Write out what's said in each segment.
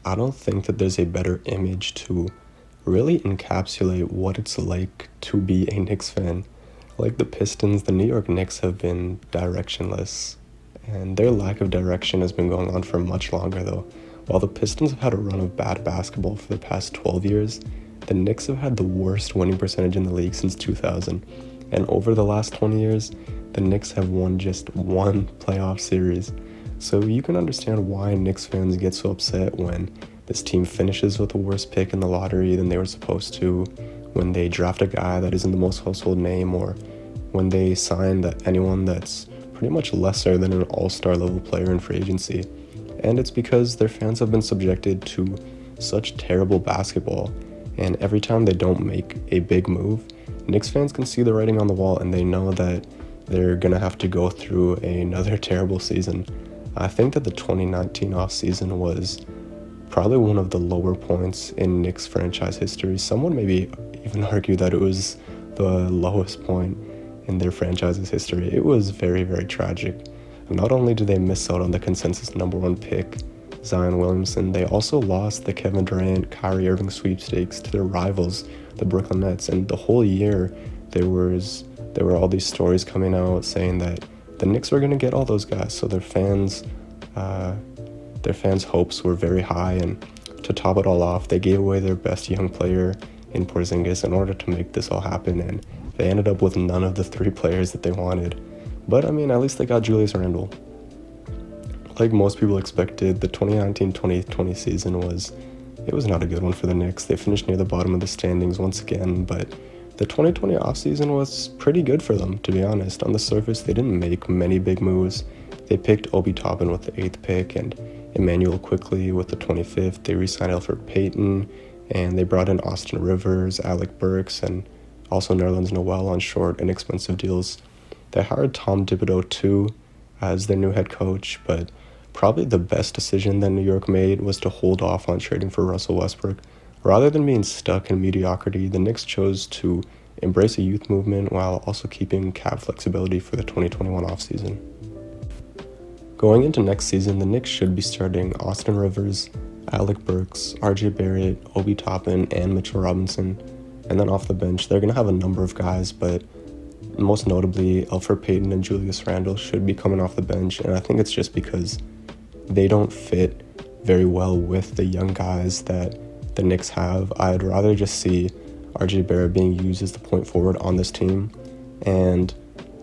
I don't think that there's a better image to really encapsulate what it's like to be a Knicks fan. Like the Pistons, the New York Knicks have been directionless, and their lack of direction has been going on for much longer though. While the Pistons have had a run of bad basketball for the past 12 years, the Knicks have had the worst winning percentage in the league since 2000. And over the last 20 years, the Knicks have won just one playoff series. So you can understand why Knicks fans get so upset when this team finishes with the worst pick in the lottery than they were supposed to, when they draft a guy that isn't the most household name, or when they sign anyone that's pretty much lesser than an all-star level player in free agency. And it's because their fans have been subjected to such terrible basketball, and every time they don't make a big move, Knicks fans can see the writing on the wall and they know that they're going to have to go through another terrible season. I think that the 2019 offseason was probably one of the lower points in Knicks franchise history. Someone maybe even argue that it was the lowest point in their franchise's history. It was very, very tragic. Not only did they miss out on the consensus number one pick, Zion Williamson, they also lost the Kevin Durant, Kyrie Irving sweepstakes to their rivals, the Brooklyn Nets. And the whole year, there were all these stories coming out saying that the Knicks were going to get all those guys. So their fans' hopes were very high. And to top it all off, they gave away their best young player in Porzingis in order to make this all happen. And they ended up with none of the three players that they wanted. But I mean, at least they got Julius Randle. Like most people expected, the 2019-2020 season was not a good one for the Knicks. They finished near the bottom of the standings once again, but the 2020 offseason was pretty good for them, to be honest. On the surface, they didn't make many big moves. They picked obitoppin with the 8th pick and Emmanuel quickly with the 25th. They re-signed Elfrid Payton, and they brought in Austin Rivers, Alec Burks, and also Nerlens Noel on short, inexpensive deals. They hired Tom Thibodeau too as their new head coach, but probably the best decision that New York made was to hold off on trading for Russell Westbrook. Rather than being stuck in mediocrity, the Knicks chose to embrace a youth movement while also keeping cap flexibility for the 2021 offseason. Going into next season, the Knicks should be starting Austin Rivers, Alec Burks, rjbarrett, Obi Toppin, and Mitchell Robinson. And then off the bench, they're going to have a number of guys, but most notably, Elfrid Payton and Julius Randle should be coming off the bench, and I think it's just because they don't fit very well with the young guys that the Knicks have. I'd rather just see RJ Barrett being used as the point forward on this team, and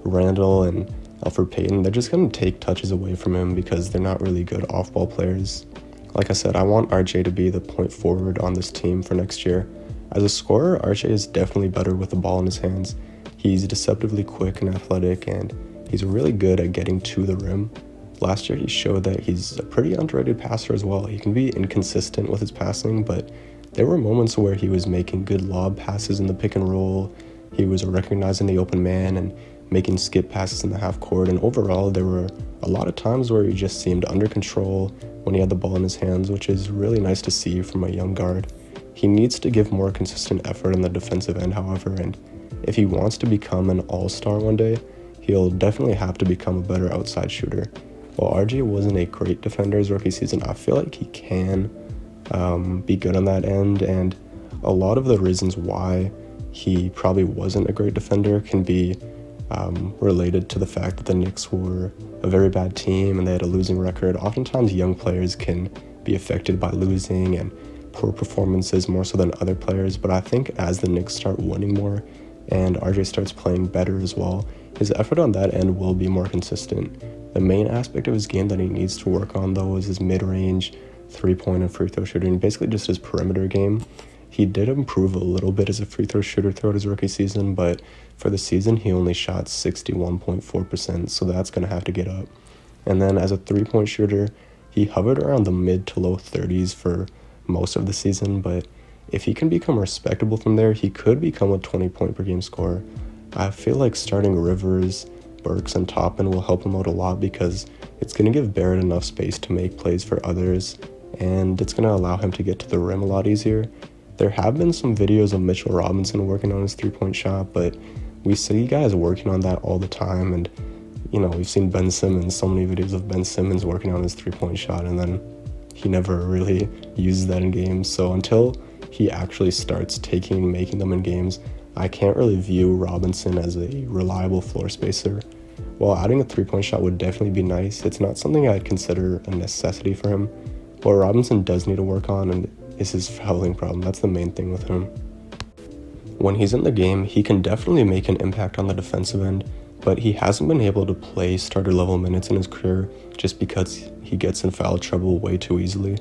Randle and Elfrid Payton, they're just going to take touches away from him because they're not really good off-ball players. Like I said, I want RJ to be the point forward on this team for next year. As a scorer, RJ is definitely better with the ball in his hands. He's deceptively quick and athletic, and he's really good at getting to the rim. Last year, he showed that he's a pretty underrated passer as well. He can be inconsistent with his passing, but there were moments where he was making good lob passes in the pick and roll. He was recognizing the open man and making skip passes in the half court. And overall, there were a lot of times where he just seemed under control when he had the ball in his hands, which is really nice to see from a young guard. He needs to give more consistent effort on the defensive end, however, and if he wants to become an all-star one day, he'll definitely have to become a better outside shooter. While RJ wasn't a great defender his rookie season, I feel like he can be good on that end, and a lot of the reasons why he probably wasn't a great defender can be related to the fact that the Knicks were a very bad team and they had a losing record. Oftentimes young players can be affected by losing and poor performances more so than other players, but I think as the Knicks start winning more and RJ starts playing better as well, his effort on that end will be more consistent. The main aspect of his game that he needs to work on, though, is his mid-range, three-point and free throw shooting, basically just his perimeter game. He did improve a little bit as a free throw shooter throughout his rookie season, but for the season, he only shot 61.4%, so that's going to have to get up. And then as a three-point shooter, he hovered around the mid to low 30s for most of the season, but if he can become respectable from there, he could become a 20-point-per-game scorer. I feel like starting Rivers, Burks, and Toppin will help him out a lot because it's going to give Barrett enough space to make plays for others, and it's going to allow him to get to the rim a lot easier. There have been some videos of Mitchell Robinson working on his three-point shot, but we see guys working on that all the time, and we've seen Ben Simmons, so many videos of Ben Simmons working on his three-point shot, and then he never really uses that in games. So until he actually starts taking and making them in games, I can't really view Robinson as a reliable floor spacer. While adding a three-point shot would definitely be nice, it's not something I'd consider a necessity for him. What Robinson does need to work on is his fouling problem. That's the main thing with him. When he's in the game, he can definitely make an impact on the defensive end, but he hasn't been able to play starter level minutes in his career just because he gets in foul trouble way too easily.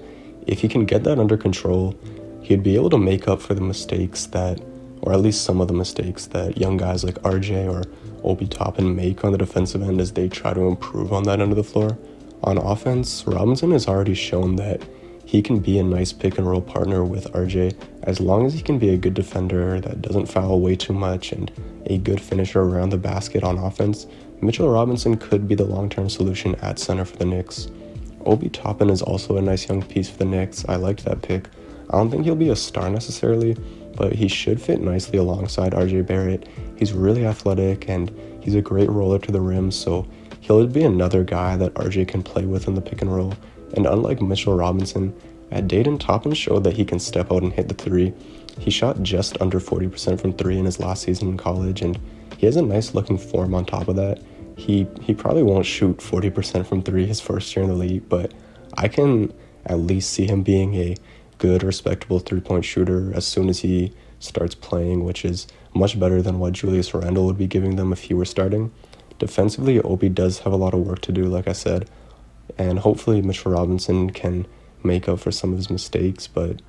If he can get that under control, he'd be able to make up for the mistakes that, or at least some of the mistakes that young guys like RJ or Obitoppin make on the defensive end as they try to improve on that end of the floor. On offense, Robinson has already shown that he can be a nice pick and roll partner with RJ as long as he can be a good defender that doesn't foul way too much and a good finisher around the basket on offense. Mitchell Robinson could be the long-term solution at center for the Knicks. Obi Toppin is also a nice young piece for the Knicks. I liked that pick. I don't think he'll be a star necessarily, but he should fit nicely alongside rjbarrett. He's really athletic and he's a great roller to the rim, so he'll be another guy that RJ can play with in the pick and roll. And unlike Mitchell Robinson, at Dayton, Toppin showed that he can step out and hit the three. He shot just under 40% from three in his last season in college, and he has a nice looking form on top of that. He probably won't shoot 40% from three his first year in the league, but I can at least see him being a good, respectable three-point shooter as soon as he starts playing, which is much better than what Julius Randle would be giving them if he were starting. Defensively, Obi does have a lot of work to do, like I said, and hopefully Mitchell Robinson can make up for some of his mistakes, but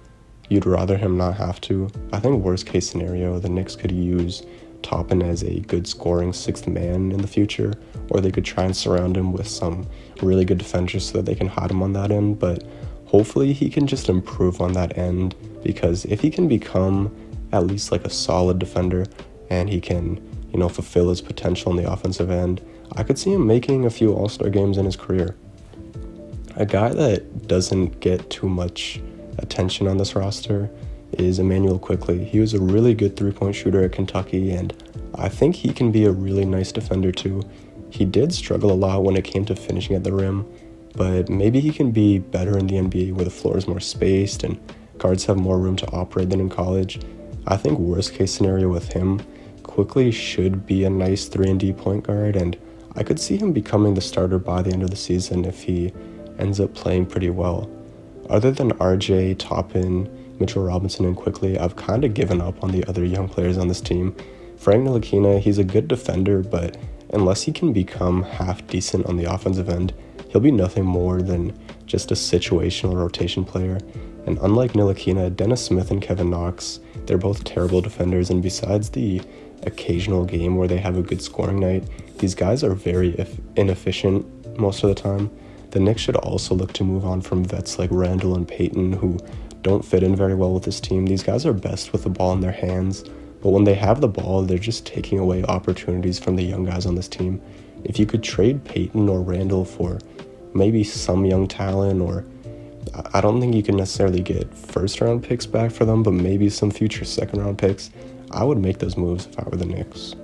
you'd rather him not have to. I think worst case scenario, the Knicks could use Toppin as a good scoring sixth man in the future, or they could try and surround him with some really good defenders so that they can hide him on that end, but hopefully he can just improve on that end, because if he can become at least like a solid defender and he can, fulfill his potential on the offensive end, I could see him making a few All-Star games in his career. A guy that doesn't get too much attention on this roster is Immanuel Quickley. He was a really good three-point shooter at Kentucky, and I think he can be a really nice defender too. He did struggle a lot when it came to finishing at the rim, but maybe he can be better in the NBA where the floor is more spaced and guards have more room to operate than in college. I think worst case scenario with him, Quickley should be a nice 3-and-D point guard, and I could see him becoming the starter by the end of the season if he ends up playing pretty well. Other than RJ, Toppin, Mitchell Robinson, and Quickley, I've kind of given up on the other young players on this team. Frank Ntilikina, he's a good defender, but unless he can become half decent on the offensive end, he'll be nothing more than just a situational rotation player. And unlike Ntilikina, Dennis Smith and Kevin Knox, they're both terrible defenders, and besides the occasional game where they have a good scoring night, these guys are very inefficient most of the time. The Knicks should also look to move on from vets like Randle and Payton, who don't fit in very well with this team. These guys are best with the ball in their hands, but when they have the ball, they're just taking away opportunities from the young guys on this team. If you could trade Payton or Randle for maybe some young talent, or I don't think you can necessarily get first-round picks back for them, but maybe some future second-round picks, I would make those moves if I were the Knicks.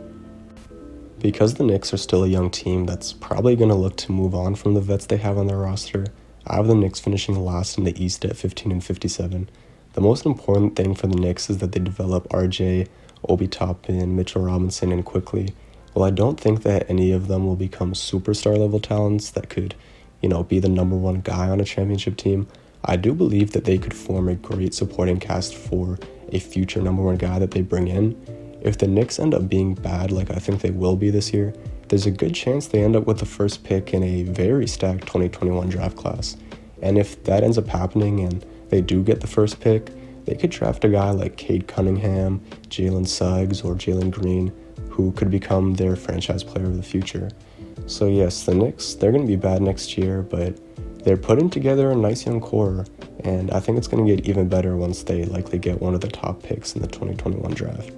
Because the Knicks are still a young team that's probably going to look to move on from the vets they have on their roster, I have the Knicks finishing last in the East at 15-57. The most important thing for the Knicks is that they develop RJ, Obi Toppin, Mitchell Robinson, and Quickley. While I don't think that any of them will become superstar level talents that could, be the number one guy on a championship team, I do believe that they could form a great supporting cast for a future number one guy that they bring in. If the Knicks end up being bad, like I think they will be this year, there's a good chance they end up with the first pick in a very stacked 2021 draft class. And if that ends up happening and they do get the first pick, they could draft a guy like Cade Cunningham, Jalen Suggs, or Jalen Green, who could become their franchise player of the future. So yes, the Knicks, they're going to be bad next year, but they're putting together a nice young core, and I think it's going to get even better once they likely get one of the top picks in the 2021 draft.